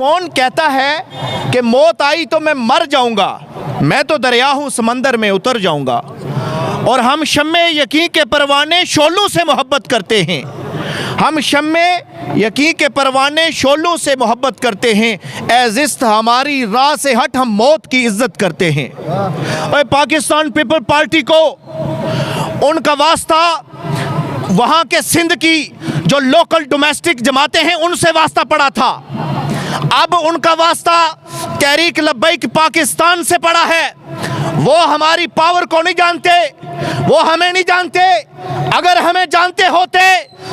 कौन कहता है कि मौत आई तो मैं मर जाऊंगा, मैं तो दरिया हूँ समंदर में उतर जाऊंगा। और हम शम्मे यकीन के परवाने शोलों से मोहब्बत करते हैं, हम शम्मे यकीन के परवाने शोलों से मोहब्बत करते हैं। एजिस्त हमारी राह से हट हम मौत की इज्जत करते हैं। और पाकिस्तान पीपल पार्टी को उनका वास्ता वहाँ के सिंध की जो लोकल डोमेस्टिक जमातें हैं उनसे वास्ता पड़ा था, अब उनका वास्ता तहरीक लब्बैक पाकिस्तान से पड़ा है। वो हमारी पावर को नहीं जानते, वो हमें नहीं जानते। अगर हमें जानते होते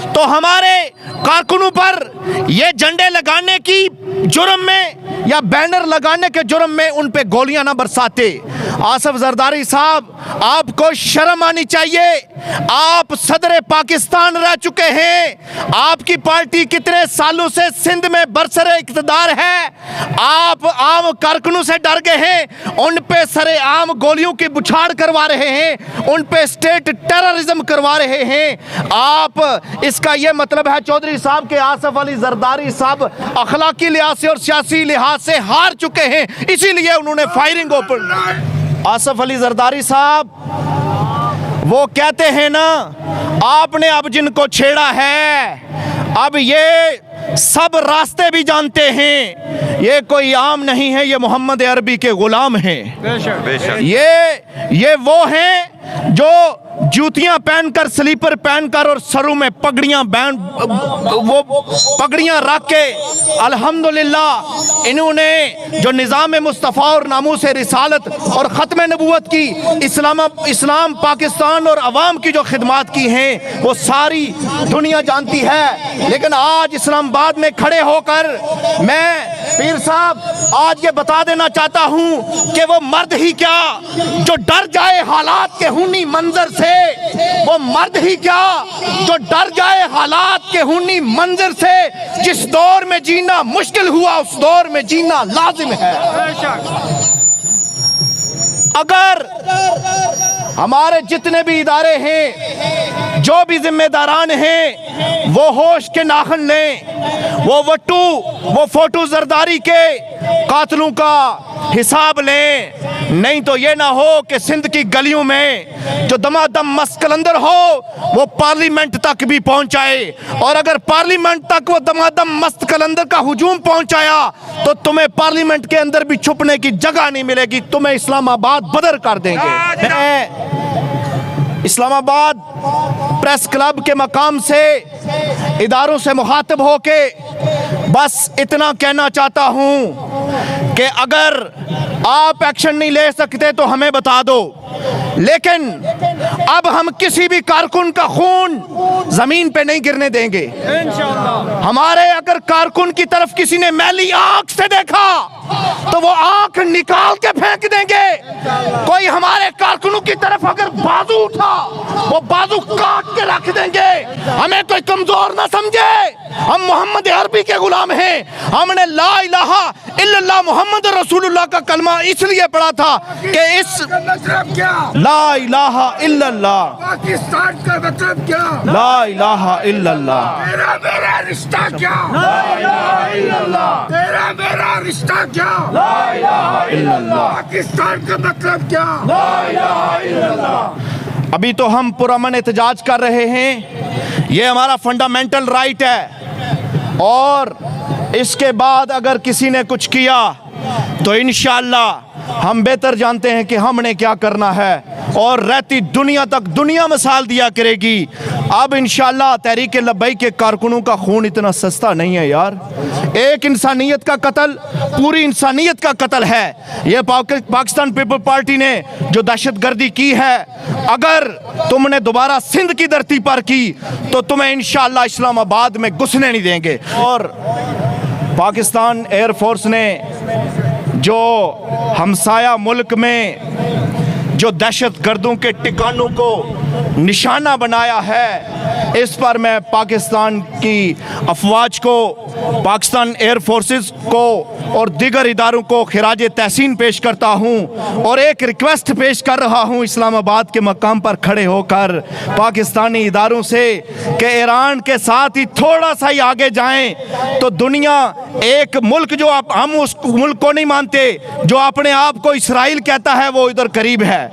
तो हमारे कारकुनों पर ये झंडे लगाने की जुर्म में या बैनर लगाने के जुर्म में उन पे गोलियां ना बरसाते। आसिफ जरदारी साहब, आपको शर्म आनी चाहिए। आप सदर पाकिस्तान रह चुके हैं, आपकी पार्टी कितने सालों से सिंध में बरसरे इक़्तिदार है। आप आम कारकुनों से डर गए हैं, उन पे सरे आम गोलियों की बुछाड़ करवा रहे हैं, उन पे स्टेट टेररिज्म करवा रहे हैं आप। इसका यह मतलब है चौधरी साहब के आसिफ अली जरदारी साहब अखलाकी लिहाज से और सियासी लिहाज से हार चुके हैं, इसीलिए उन्होंने फायरिंग ओपन। आसिफ अली जरदारी साहब वो कहते हैं ना, आपने अब जिनको छेड़ा है अब ये सब रास्ते भी जानते हैं, ये कोई आम नहीं है, ये मोहम्मद अरबी के गुलाम हैं। ये वो हैं जो जूतियां पहनकर, स्लीपर पहनकर और सरों में पगड़ियां वो पगड़ियां रख के अल्हम्दुलिल्लाह इन्होंने जो निज़ाम मुस्तफ़ा और नामूस रिसालत और ख़त्म नबूवत की इस्लाम पाकिस्तान और अवाम की जो खिदमात की हैं वो सारी दुनिया जानती है। लेकिन आज इस्लामाबाद में खड़े होकर मैं पीर साहब आज ये बता देना चाहता हूँ कि वो मर्द ही क्या जो डर जाए हालात के खूनी मंजर से, वो मर्द ही क्या जो डर जाए हालात के खूनी मंजर से। जिस दौर में जीना मुश्किल हुआ उस दौर में जीना लाजिम है। अगर हमारे जितने भी इदारे हैं, जो भी जिम्मेदारान हैं, वो होश के नाखन लें, वो वट्टू वो फोटो जरदारी के कातलों का हिसाब लें। नहीं तो ये ना हो कि सिंध की गलियों में जो दमादम मस्त कलंदर हो वो पार्लियामेंट तक भी पहुंचाए, और अगर पार्लियामेंट तक वो दमादम मस्त कलंदर का हुजूम पहुंचाया तो तुम्हें पार्लियामेंट के अंदर भी छुपने की जगह नहीं मिलेगी, तुम्हें इस्लामाबाद बदर कर देंगे। मैं इस्लामाबाद प्रेस क्लब के मकाम से इदारों से मुखातिब होके बस इतना कहना चाहता हूं कि अगर आप एक्शन नहीं ले सकते तो हमें बता दो, लेकिन अब हम किसी भी कारकुन का खून जमीन पे नहीं गिरने देंगे। हमारे अगर कारकुन की तरफ किसी ने मैली आंख से देखा तो वो आंख निकाल के फेंक देंगे। कोई हमारे कारकुनों की तरफ अगर बाजू उठा वो बाजू काट के रख देंगे। हमें कोई कमजोर ना समझे, हम मोहम्मद अरबी के गुलाम हैं। हमने ला इलाहा इल्लल्लाह मोहम्मद रसूलुल्लाह का कलमा इसलिए पढ़ा था कि इस ला इलाहा इल्लल्लाह पाकिस्तान का मतलब क्या, ला इलाहा इल्लल्लाह तेरा मेरा रिश्ता क्या, ला इलाहा इल्लल्लाह तेरा मेरा रिश्ता क्या, ला इलाहा इल्लल्लाह पाकिस्तान का मतलब क्या, ला इलाहा इल्लल्लाह। अभी तो हम पुरअमन एहतजाज कर रहे हैं, ये हमारा फंडामेंटल राइट है, और इसके बाद अगर किसी ने कुछ किया तो इंशाअल्लाह हम बेहतर जानते हैं कि हमने क्या करना है, और रहती दुनिया तक दुनिया मिसाल दिया करेगी। अब इंशाअल्लाह तहरीक लब्बैक के कारकुनों का खून इतना सस्ता नहीं है यार। एक इंसानियत का कत्ल पूरी इंसानियत का कत्ल है। ये पाकिस्तान पीपल पार्टी ने जो दहशतगर्दी की है, अगर तुमने दोबारा सिंध की धरती पर की तो तुम्हें इंशाअल्लाह इस्लामाबाद में घुसने नहीं देंगे। और पाकिस्तान एयरफोर्स ने जो हमसाया मुल्क में जो दहशतगर्दों के ठिकानों को निशाना बनाया है, इस पर मैं पाकिस्तान की अफवाज को, पाकिस्तान एयर फोर्सेस को और दीगर इदारों को खिराज तहसीन पेश करता हूँ और एक रिक्वेस्ट पेश कर रहा हूँ इस्लामाबाद के मकाम पर खड़े होकर पाकिस्तानी इदारों से कि ईरान के साथ ही थोड़ा सा ही आगे जाएं तो दुनिया एक मुल्क जो हम उस मुल्क को नहीं मानते जो अपने आप को इसराइल कहता है वो इधर करीब है।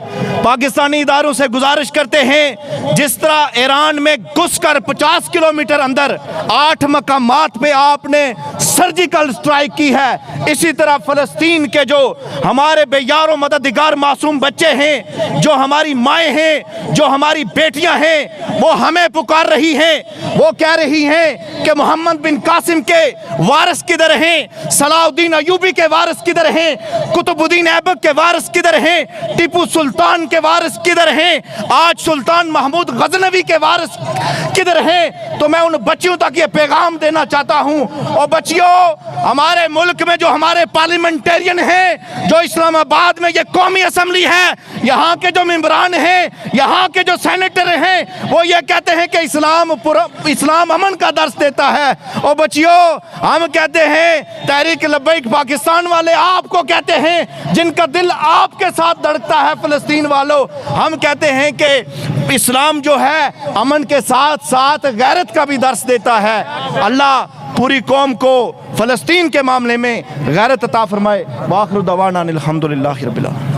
पाकिस्तानी इदारों से गुजारिश करते हैं जिस तरह ईरान में घुसकर 50 किलोमीटर अंदर 8 मकामात पे आपने सर्जिकल स्ट्राइक की है, इसी तरह फ़लस्तीन के जो हमारे बेयारो मददगार मासूम बच्चे हैं, जो हमारी माएँ हैं, जो हमारी बेटियां हैं, वो हमें पुकार रही हैं। वो कह रही हैं कि मोहम्मद बिन कासिम के वारिस किधर हैं, सलाउद्दीन अयूबी के वारिस किधर हैं, कुतुबुद्दीन ऐबक के वारिस किधर हैं, टीपू सुल्तान के वारिस किधर हैं, आज सुल्तान महमूद गजनवी के वारिस किधर हैं। तो मैं उन बच्चियों तक ये पैगाम देना चाहता हूँ, और बच्चियों, हमारे मुल्क में जो हमारे पार्लियामेंटेरियन हैं, जो इस्लामाबाद में ये कौमी असम्बली है, यहाँ के जो मेंबरान हैं, यहाँ के जो सेनेटर हैं, वो ये कहते हैं कि इस्लाम अमन का दर्स देता है। और बच्चियों, हम कहते हैं, तहरीक लब्बैक पाकिस्तान वाले आपको कहते हैं, जिनका दिल आपके साथ धड़कता है फ़लस्तीन वालों, हम कहते हैं कि इस्लाम जो है अमन के साथ साथ गैरत का भी दर्स देता है। अल्लाह पूरी कौम को फ़लस्तीन के मामले में गैरत अता फरमाए। वाखिर दवाना अनिल हम्दुलिल्लाहि रब्बिल आलमीन।